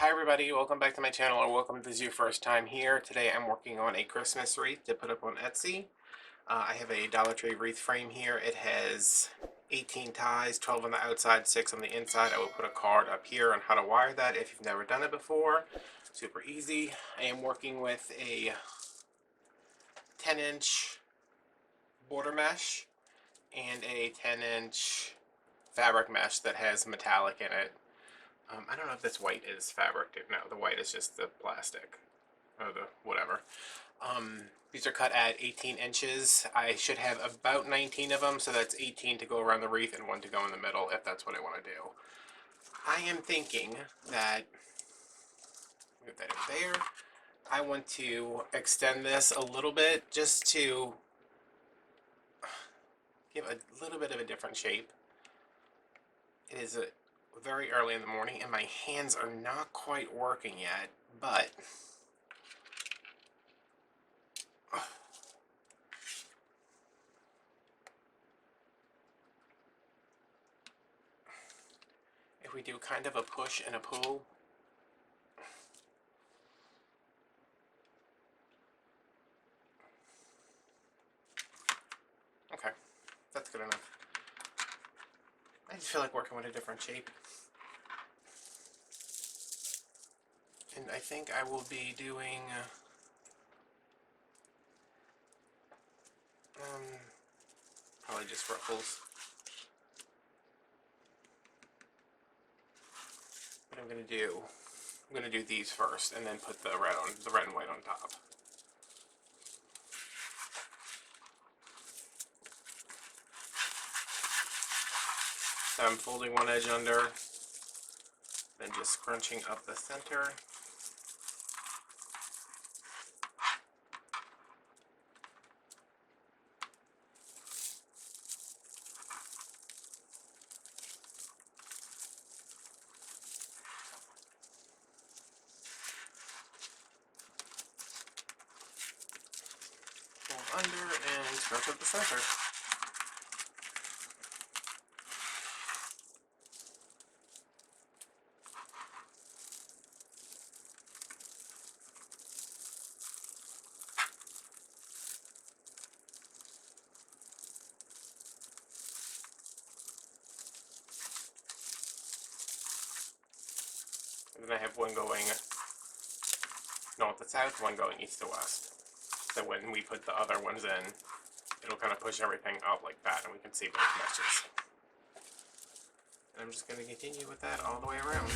Hi everybody, welcome back to my channel, or welcome if this is your first time here. Today I'm working on a Christmas wreath to put up on Etsy. I have a Dollar Tree wreath frame here. It has 18 ties, 12 on the outside, 6 on the inside. I will put a card up here on how to wire that if you've never done it before. Super easy. I am working with a 10-inch border mesh and a 10-inch fabric mesh that has metallic in it. I don't know if this white is fabric. No, the white is just the plastic. Or the whatever. These are cut at 18 inches. I should have about 19 of them, so that's 18 to go around the wreath and 1 to go in the middle, if that's what I want to do. I am thinking that, get that in there, I want to extend this a little bit just to give a little bit of a different shape. It is very early in the morning and my hands are not quite working yet, but if we do kind of a push and a pull, okay, that's good enough. I just feel like working with a different shape. And I think I will be doing probably just ruffles. What I'm gonna do these first and then put the red and white on top. So I'm folding one edge under, then just scrunching up the center. Fold under and scrunch up the center. And then I have one going north to south, one going east to west. So when we put the other ones in, it'll kind of push everything up like that and we can see both meshes. And I'm just going to continue with that all the way around.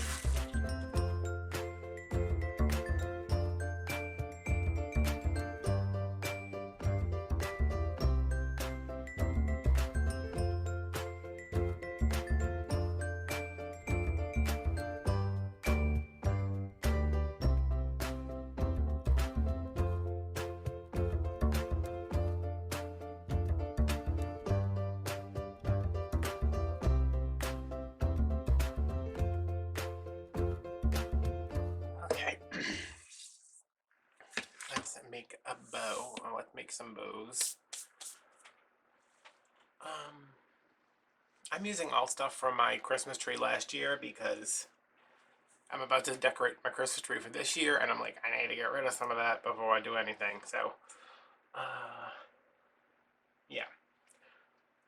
Let's make a bow. Oh, let's make some bows. I'm using all stuff from my Christmas tree last year because I'm about to decorate my Christmas tree for this year, and I'm like, I need to get rid of some of that before I do anything. So, yeah.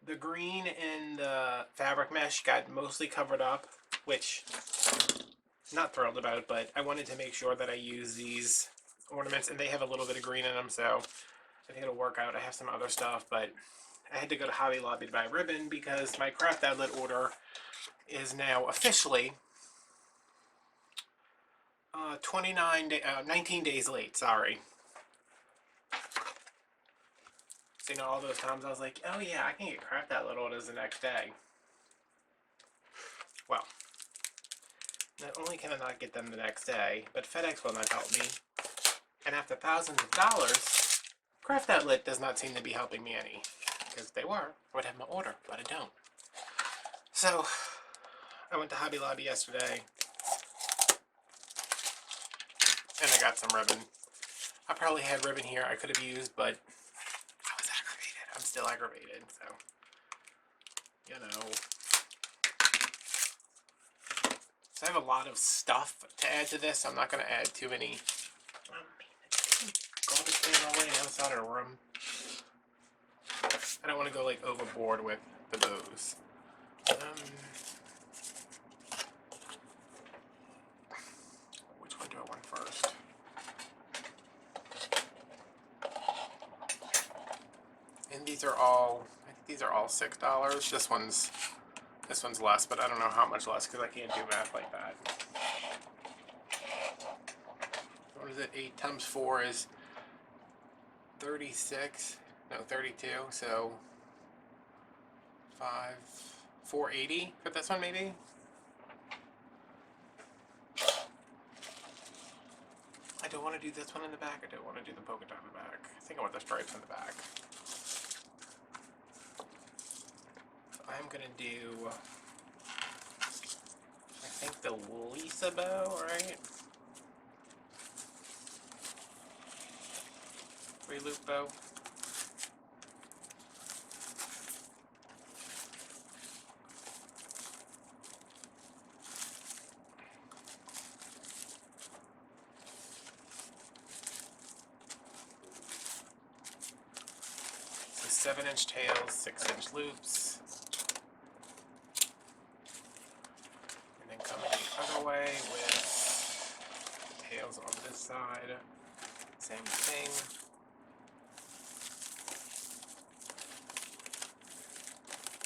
The green and the fabric mesh got mostly covered up, which not thrilled about, but I wanted to make sure that I use these ornaments, and they have a little bit of green in them, so I think it'll work out. I have some other stuff, but I had to go to Hobby Lobby to buy ribbon because my craft outlet order is now officially 19 days late, sorry. So, you know, all those times I was like, oh yeah, I can get craft outlet orders the next day. Well, not only can I not get them the next day, but FedEx will not help me. And after thousands of dollars, craft outlet does not seem to be helping me any. Because if they were, I would have my order, but I don't. So, I went to Hobby Lobby yesterday, and I got some ribbon. I probably had ribbon here I could have used, but I was aggravated. I'm still aggravated, so, you know. So I have a lot of stuff to add to this. I'm not going to add too many. Garbage can all the way on the other side of the room. I don't want to go like overboard with the bows. Which one do I want first? And these are all, I think these are all $6. This one's less, but I don't know how much less because I can't do math like that. What is it? 8 times 4 is 36. No, 32. So 480 for this one, maybe. I don't want to do this one in the back. I don't want to do the polka dot in the back. I think I want the stripes in the back. I'm gonna do, I think the Lisa bow, right? 3-loop bow. So 7-inch tails, 6-inch loops. And then coming the other way with tails on this side. Same thing.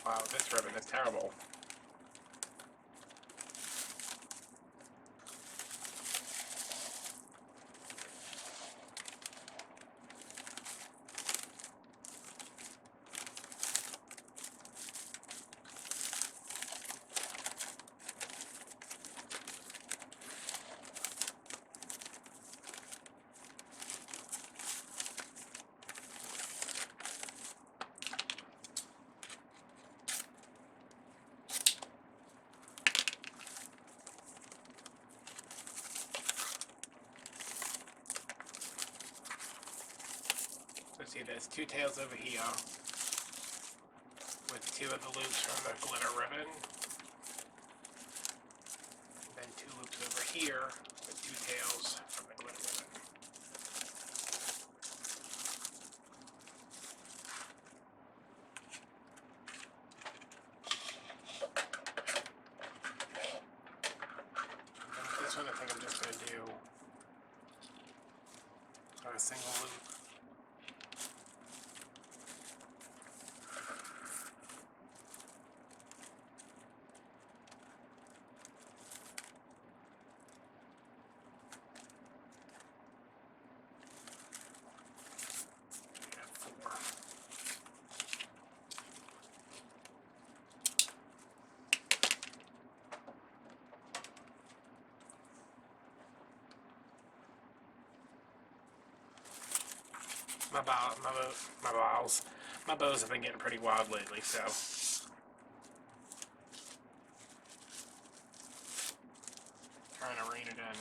Wow, this ribbon is terrible. So see, there's 2 tails over here with 2 of the loops from the glitter ribbon. And then 2 loops over here with 2 tails from the glitter ribbon. And then this one I think I'm just going to do a single loop. My bows have been getting pretty wild lately, so trying to rein it in.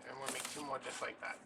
And we'll make 2 more just like that.